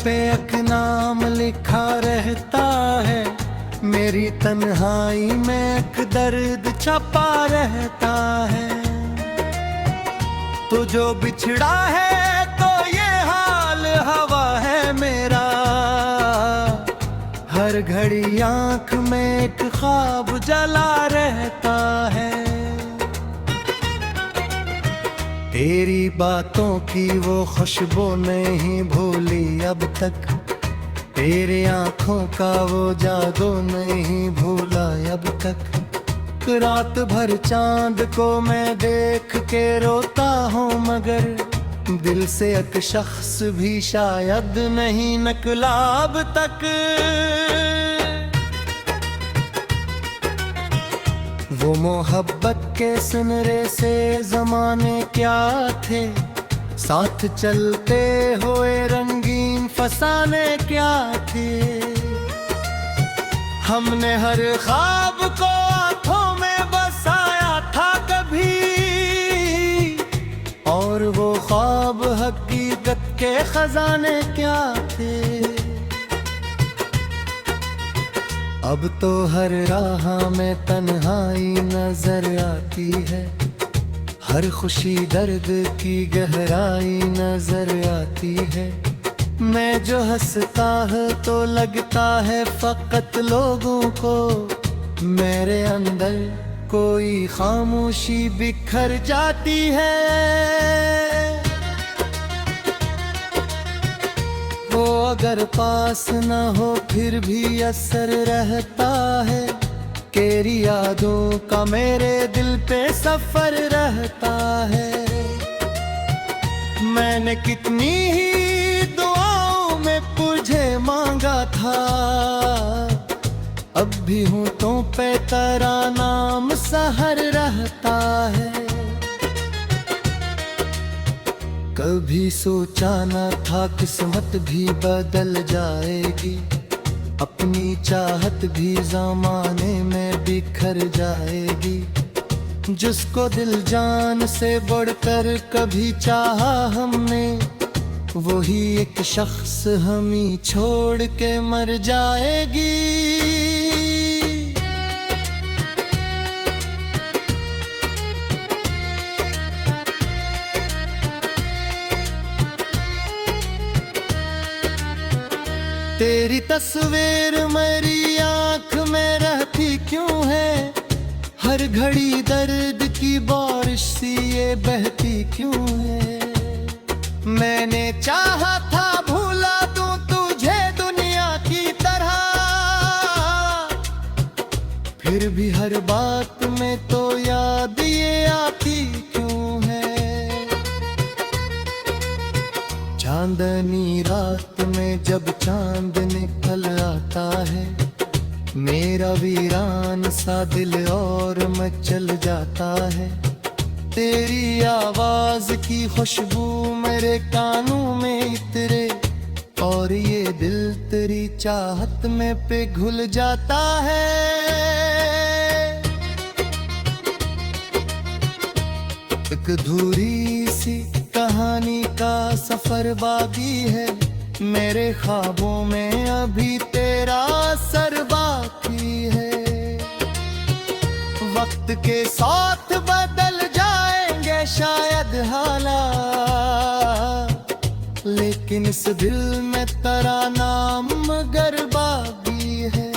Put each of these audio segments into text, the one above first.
पे एक नाम लिखा रहता है, मेरी तन्हाई में एक दर्द छपा रहता है। तो जो बिछड़ा है तो ये हाल हवा है मेरा, हर घड़ी आंख में एक ख्वाब जला रहता है। तेरी बातों की वो खुशबू नहीं भूली अब तक, तेरे आंखों का वो जादू नहीं भूला अब तक। रात भर चांद को मैं देख के रोता हूँ, मगर दिल से एक शख्स भी शायद नहीं निकला अब तक। वो मोहब्बत के सुनहरे से ज़माने क्या थे, साथ चलते हुए रंगीन फसाने क्या थे। हमने हर ख्वाब को आंखों में बसाया था कभी, और वो ख्वाब हकीकत के खजाने क्या थे। अब तो हर राह में तन्हाई नजर आती है, हर खुशी दर्द की गहराई नजर आती है। मैं जो हंसता है तो लगता है फकत लोगों को, मेरे अंदर कोई खामोशी बिखर जाती है। वो अगर पास न हो फिर भी असर रहता है, तेरी यादों का मेरे दिल पे सफर रहता है। मैंने कितनी ही दुआओं में तुझे मांगा था, अब भी होठों पे तेरा नाम सहर रहता है। कभी सोचा न था किस्मत भी बदल जाएगी, अपनी चाहत भी ज़माने में बिखर जाएगी। जिसको दिल जान से बढ़कर कभी चाहा हमने, वही एक शख्स हमें छोड़ के मर जाएगी। तेरी तस्वीर मेरी आंख में रहती क्यों है, हर घड़ी दर्द की बारिश सी ये बहती क्यों है। मैंने चाहा था भूला दूं तुझे दुनिया की तरह, फिर भी हर बात में तो याद ये आती क्यों है। चांदनी रात में जब चांद निकल आता है, मेरा वीरान सा दिल और मचल जाता है। तेरी आवाज की खुशबू मेरे कानों में इतरे, और ये दिल तेरी चाहत में पिघल जाता है। एक अधूरी सी कहानी का सफर बाकी है, मेरे ख्वाबों में अभी तेरा असर बाकी है। वक्त के साथ बदल जाएंगे शायद हालात, लेकिन इस दिल में तेरा नाम मगर बाकी है।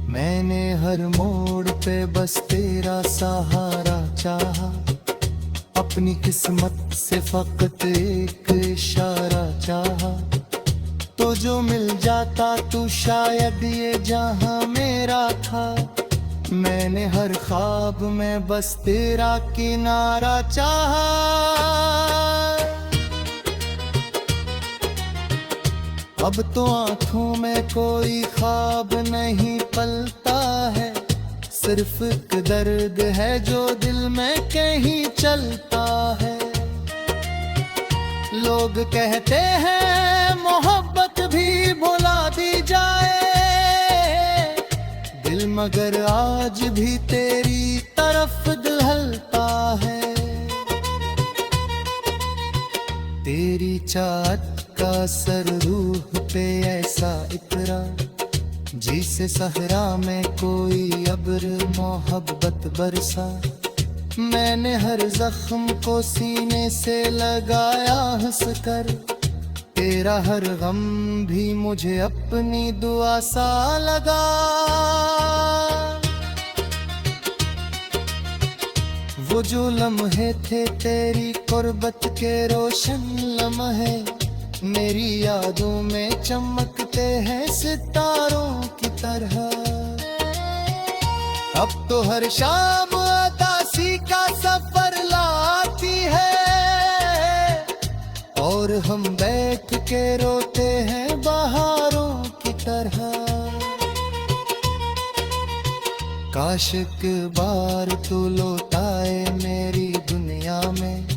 मैंने हर मोड़ पे बस तेरा सहारा चाहा, अपनी किस्मत से फकत एक इशारा चाहा। तो जो मिल जाता तू शायद ये जहां मेरा था, मैंने हर ख्वाब में बस तेरा किनारा चाहा। अब तो आंखों में कोई ख्वाब नहीं पलता है, सिर्फ एक दर्द है जो दिल में कहीं चलता है। लोग कहते हैं मोहब्बत भी भुला दी जाए, दिल मगर आज भी तेरी तरफ दहलता है। तेरी सोचा अटका सर रूह पे ऐसा इतरा, जिसे सहरा में कोई अब्र मोहब्बत बरसा। मैंने हर जख्म को सीने से लगाया हंसकर, तेरा हर गम भी मुझे अपनी दुआ सा लगा। वो जो लम्हे थे तेरी कुर्बत के रोशन लम्हे, मेरी यादों में चमकते हैं सितारों की तरह। अब तो हर शाम उदासी का सफर लाती है, और हम बैठ के रोते हैं बहारों की तरह। काश एक बार तू लौटाए मेरी दुनिया में,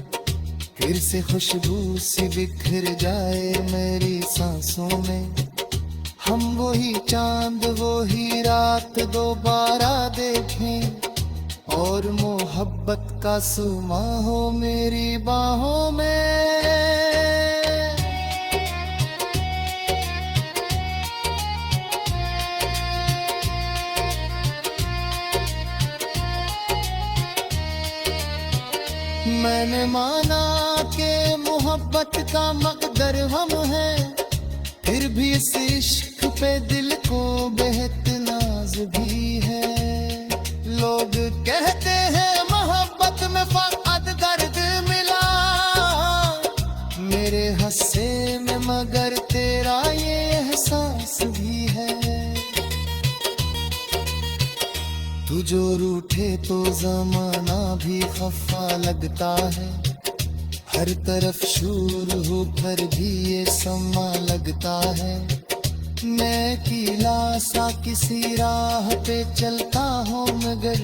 फिर से खुशबू सी बिखर जाए मेरी सांसों में। हम वही चांद वही रात दोबारा देखें, और मोहब्बत का सुमा हो मेरी बाहों में। मैंने माना कि मोहब्बत का मकदर हम हैं, फिर भी इस इश्क पे दिल को बेहद नाज भी है। लोग कहते हैं मोहब्बत में फक़त दर्द मिला, मेरे हस्से में मगर तेरा ये एहसास भी है। तू जो रूठे तो ज़माना भी खफा लगता है, हर तरफ शूर हो पर भी ये समा लगता है। मैं अकेला सा किसी राह पे चलता हूँ, मगर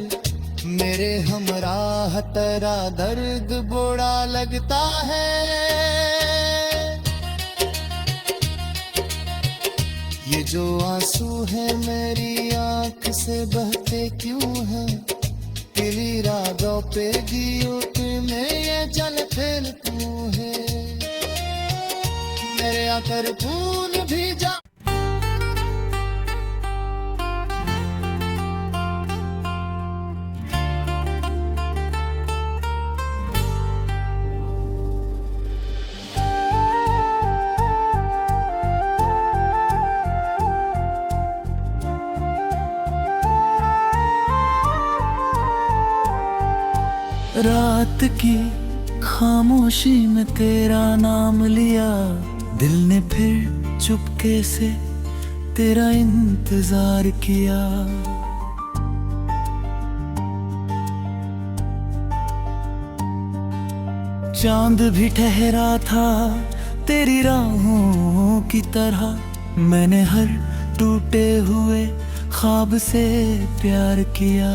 मेरे हमराह तेरा दर्द बुरा लगता है। ये जो आंसू है मेरी आंख से बहते क्यों हैं, तेरी रागों पे गियोट में ये चल फिर क्यों है। मेरे आकर खून भी जा। रात की खामोशी में तेरा नाम लिया, दिल ने फिर चुपके से तेरा इंतजार किया। चांद भी ठहरा था तेरी राहों की तरह, मैंने हर टूटे हुए ख्वाब से प्यार किया।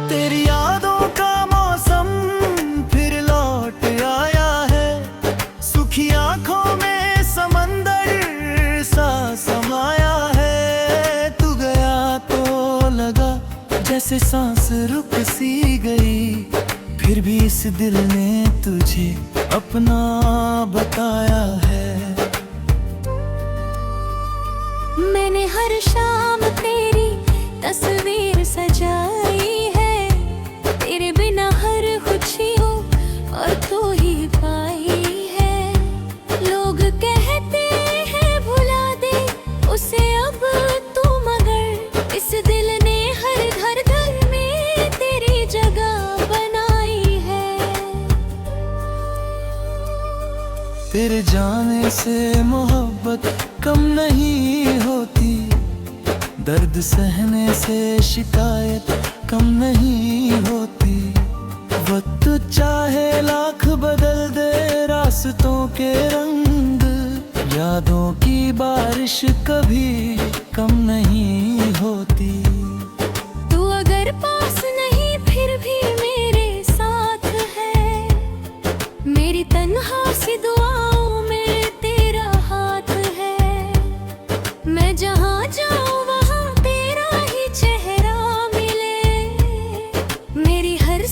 तेरी यादों का मौसम फिर लौट आया है, सुखी आंखों में समंदर सा समाया है। तू गया तो लगा जैसे सांस रुक सी गई, फिर भी इस दिल ने तुझे अपना बताया है। मैंने हर शाम तेरी तस्वीर सजाई है, तेरे बिना हर खुशी हो और तू ही पाई है। लोग कहते हैं भुला दे उसे अब तू, मगर इस दिल ने हर घर घर में तेरी जगह बनाई है। तेरे जाने से मोहब्बत कम नहीं होती, दर्द सहने से शिकायत कम नहीं होती। वक्त चाहे लाख बदल दे रास्तों के रंग, यादों की बारिश कभी कम नहीं होती। तू अगर पास नहीं फिर भी मेरे साथ है, मेरी तन्हा सी दुआओं में तेरा हाथ है। मैं जहाँ जाऊँ वहाँ तेरा ही चेहरा मिले, मेरी हर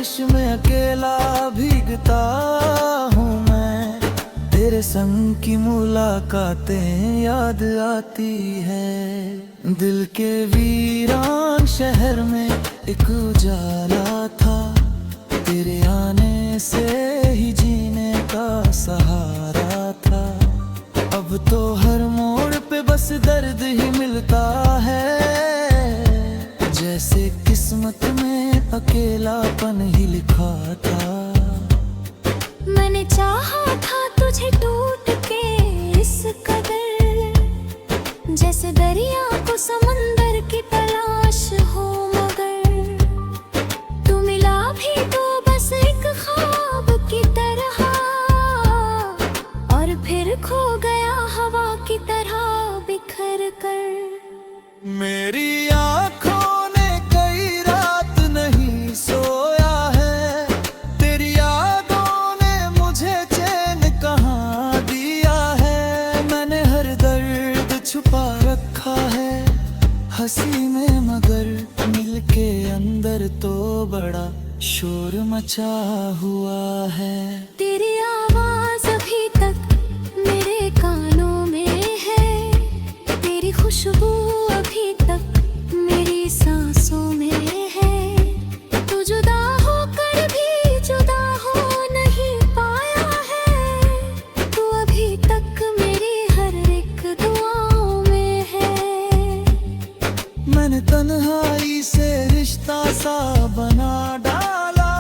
बारिश में अकेला भीगता हूँ मैं, तेरे संग की मुलाकातें याद आती है। दिल के वीरान शहर में एक उजाला था, तेरे आने से ही जीने का सहारा था। अब तो हर मोड़ पे बस दर्द ही मिलता है, जैसे किस्मत में अकेलापन ही लिखा था। मैंने चाहा था तुझे टूट के इस कदर, जैसे दरिया को समंदर की तलाश हो, मगर तू मिला भी तो बस एक ख्वाब की तरह, और फिर खो गया हवा की तरह बिखर कर। मेरी आँखों ने कई रात नहीं सोया है, तेरी यादों ने मुझे चैन कहाँ दिया है। मैंने हर दर्द छुपा रखा है हंसी में, मगर मिलके अंदर तो बड़ा शोर मचा हुआ है। तेरी आवाज अभी तक मेरे कानों में है, तेरी खुशबू अभी तक मेरी सांसों में है। तू जुदा होकर भी जुदा हो नहीं पाया है, तू अभी तक मेरी हर एक दुआओं में है। मैंने तन्हाई से रिश्ता सा बना डाला,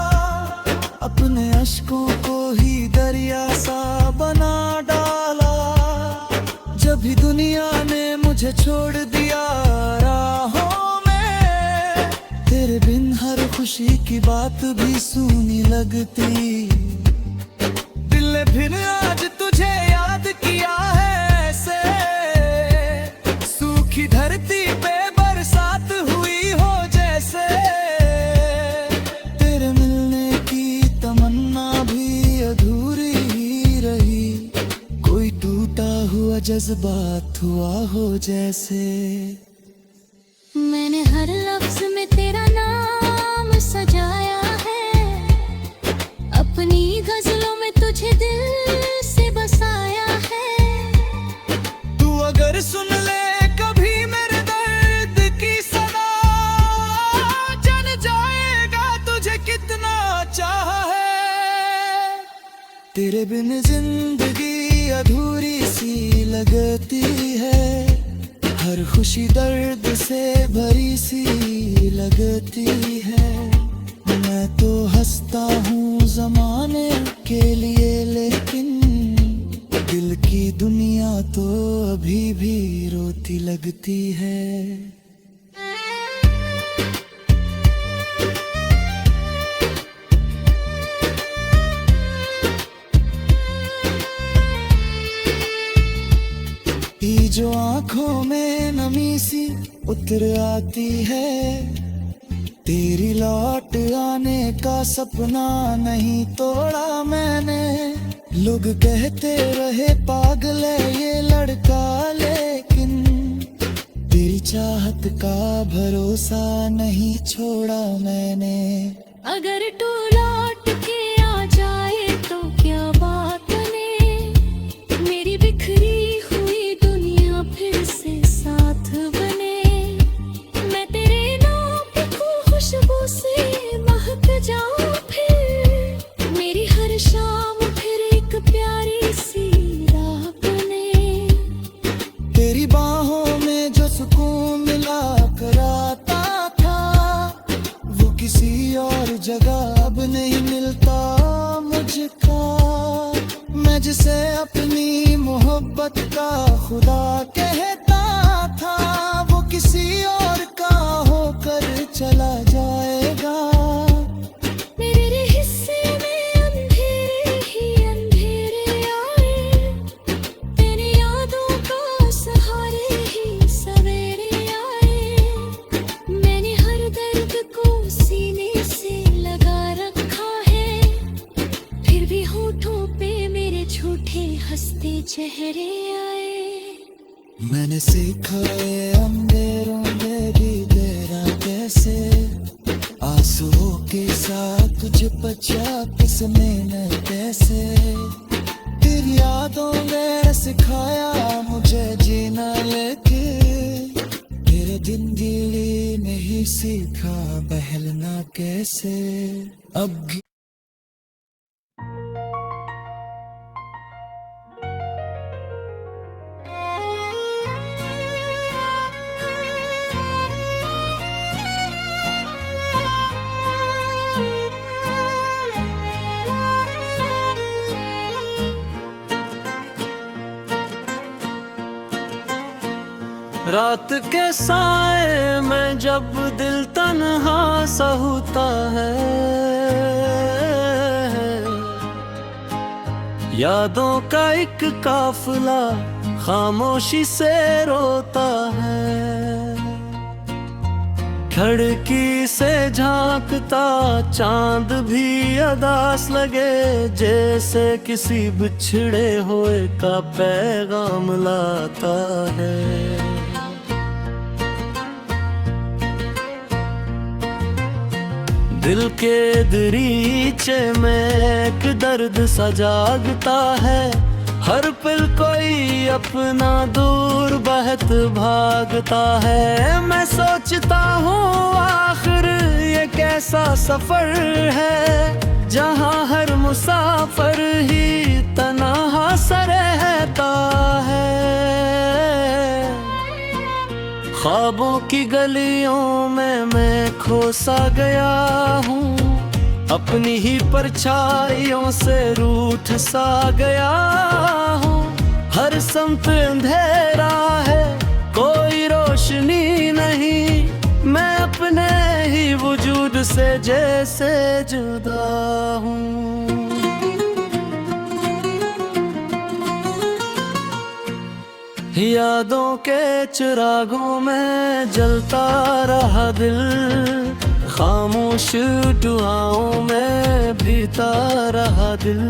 अपने अश्कों को ही दरिया सा बना डाला। जब भी दुनिया ने मुझे छोड़ दिया राहों में, तेरे बिन हर खुशी की बात भी सूनी लगती। दिल ने फिर आज तुझे याद किया है ऐसे, सूखी धरती पे बरसात हुई हो जैसे। तेरे मिलने की तमन्ना भी अधूरी ही रही, कोई टूटा हुआ जज्बात हुआ हो जैसे। मैंने हर लफ्ज में तेरा नाम सजाया है, अपनी गजलों में तुझे दिल से बसाया है। तू अगर सुन ले कभी मेरे दर्द की सदा, जान जाएगा तुझे कितना चाहा है। तेरे बिन जिंदगी अधूरी सी लगती है, हर खुशी दर्द से भरी सी लगती है। मैं तो हंसता हूँ ज़माने के लिए, लेकिन दिल की दुनिया तो अभी भी रोती लगती है। ये जो आँखों में नमी सी उतर आती है, तेरी लौट आने का सपना नहीं तोड़ा मैंने। लोग कहते रहे पागल है ये लड़का, लेकिन तेरी चाहत का भरोसा नहीं छोड़ा मैंने। अगर तू लौट के आ जाए तो क्या बात बने, मेरी बिखरी हुई दुनिया फिर से साथ बने। मैं तेरे नाम पे खुशबू से महक जाऊं, फिर मेरी हर शाम फिर एक प्यारी सी राह बने। तेरी बाहों में जो सुकून मिला कराता था, वो किसी और जगह अब नहीं मिलता मुझको। मैं जिसे अपनी मोहब्बत का खुदा कहता था, वो किसी और का होकर चला जाएगा। मेरे हिस्से में अंधेरे ही अंधेरे आए, तेरी यादों का सहारे ही सवेरे आए। मैंने हर दर्द को सीने से लगा रखा है, फिर भी होठों पे मेरे झूठे हंसते चेहरे आए। मैंने सीखा ये अंधेरों में भी तेरा कैसे आंसुओं के साथ तुझे बचा किसने न कैसे, तेरी यादों ने सिखाया मुझे जीना, लेके तेरे दिन दिली नहीं सीखा बहलना कैसे। अब रात के साए में जब दिल तन्हा सा होता है, यादों का एक काफिला खामोशी से रोता है। खिड़की से झांकता चांद भी अदास लगे, जैसे किसी बिछड़े हुए का पैगाम लाता है। दिल के दरीचे में एक दर्द सा जागता है, हर पल कोई अपना दूर बहत भागता है। मैं सोचता हूँ आखिर ये कैसा सफर है, जहाँ हर मुसाफिर ही तन्हा सा रहता है। ख्वाबों की गलियों में मैं खो सा गया हूँ, अपनी ही परछाइयों से रूठ सा गया हूँ। हर समत अंधेरा है, कोई रोशनी नहीं, मैं अपने ही वजूद से जैसे जुदा हूँ। यादों के चिरागों में जलता रहा दिल, खामोश दुआओं में भीता रहा दिल।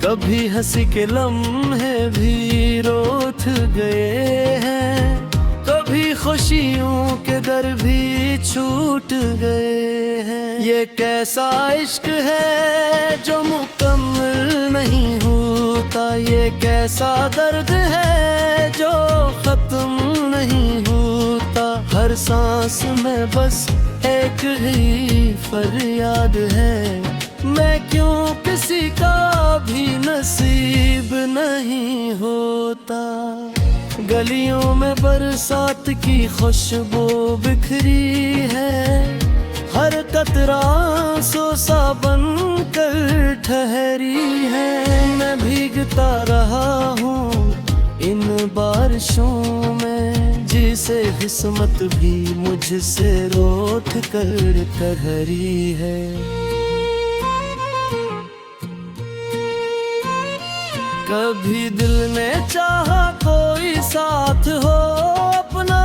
कभी हंसी के लम्हे भी रोठ गए हैं, कभी खुशियों के दर भी छूट गए हैं। ये कैसा इश्क है जो मुकम्मल नहीं होता, ये कैसा दर्द है जो खत्म नहीं होता। हर सांस में बस एक ही फरियाद है, मैं क्यों किसी का भी नसीब नहीं होता। गलियों में बरसात की खुशबू बिखरी है, हर कतरा आंसू सा बनकर ठहरी है। मैं भीगता रहा हूँ इन बारिशों में, जिसे किस्मत भी मुझसे रोक कर ठहरी है। कभी दिल ने चाहा कोई साथ हो अपना,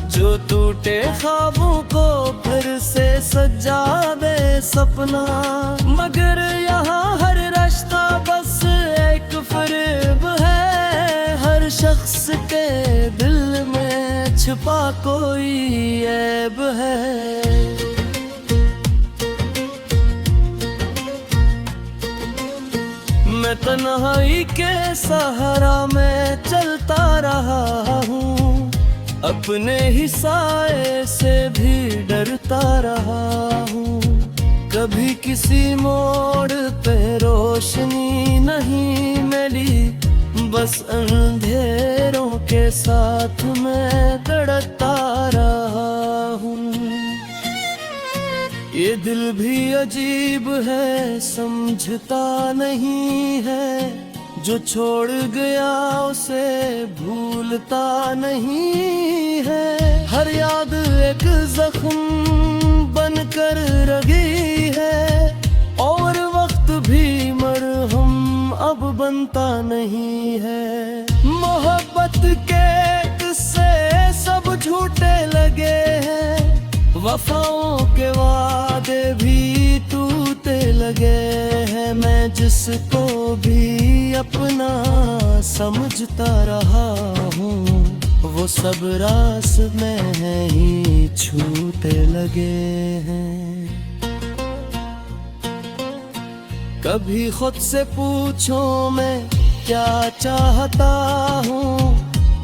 जो टूटे ख्वाबों को फिर से सजा दे सपना। मगर यहाँ हर रास्ता बस एक फरेब है, हर शख्स के दिल में छुपा कोई ऐब है। मैं तन्हाई के सहारा में चलता रहा हूँ, अपने ही साए से भी डरता रहा हूँ। कभी किसी मोड़ पे रोशनी नहीं मिली, बस अंधेरों के साथ मैं लड़ता रहा हूँ। ये दिल भी अजीब है, समझता नहीं है, जो छोड़ गया उसे भूलता नहीं है। हर याद एक जख्म बनकर रगी है, और वक्त भी मरहम अब बनता नहीं है। मोहब्बत के किस्से सब झूठे लगे हैं, वफाओं के वादे भी टूटे लगे हैं। मैं जिसको भी अपना समझता रहा हूँ, वो सब रास में ही छूटे लगे हैं। कभी खुद से पूछो मैं क्या चाहता हूँ,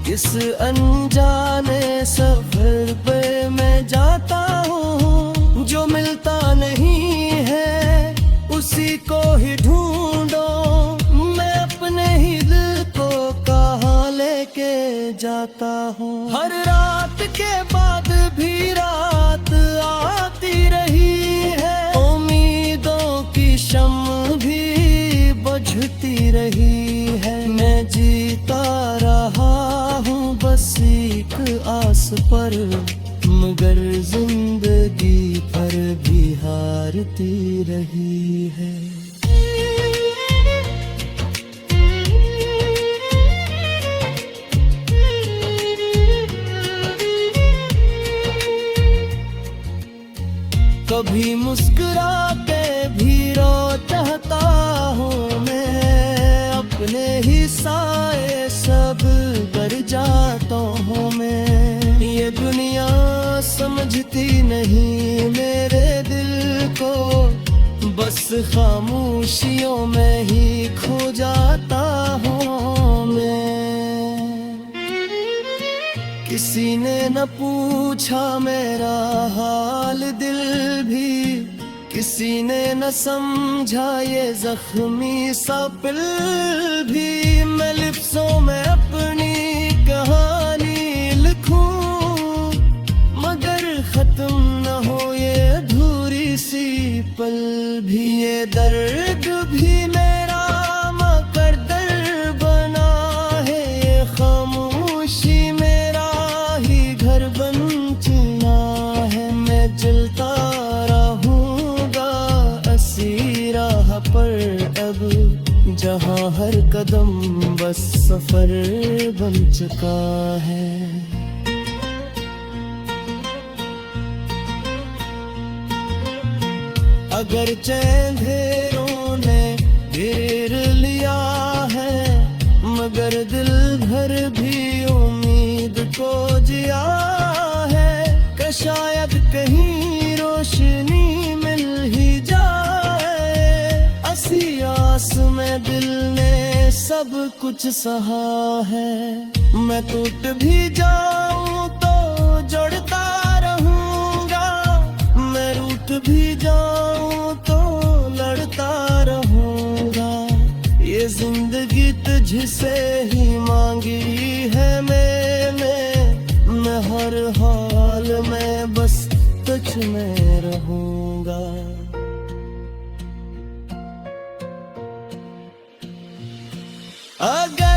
किस अनजाने सफर पे मैं जाता हूँ। जो मिलता नहीं है उसी को ही ढूंढो, मैं अपने ही दिल को कहाँ लेके जाता हूँ। हर रात के बाद भी रात आती रही है, उम्मीदों की शम्म भी बुझती रही है। मैं जीता रहा हूँ बस एक आस पर, मगर जिंदगी पर भी हारती रही है। कभी मुस्कुरा के भी रो चाहता हूँ मैं, अपने ही साए सब कर जाता हूँ मैं। ये दुनिया समझती नहीं मेरे दिल को, बस खामोशियों में ही खो जाता हूँ मैं। किसी ने न पूछा मेरा हाल दिल भी, किसी ने न समझा ये जख्मी सा दिल भी। मैं लिफ्ज़ों में अपनी कहानी लिखूं, मगर खत्म न हो ये अधूरी सी पल भी। ये दर्द भी मेरा मगर दर्द बना है, ये खामोशी मेरा ही घर बन चुका है। मैं जलता राह पर अब, जहाँ हर कदम बस सफर बन चुका है। अगर अंधेरों ने घेर लिया है, मगर दिल भर भी उम्मीद को जिया है। कि शायद कहीं रोशनी मिल ही जाए, आस में दिल ने सब कुछ सहा है। मैं टूट भी जाऊं तो जोड़ता रहूंगा, मैं रूठ भी जाऊं तो लड़ता रहूंगा। ये जिंदगी तुझसे ही मांगी है मैंने, मैं हर हाल में बस तुझ में रहूंगा। अगर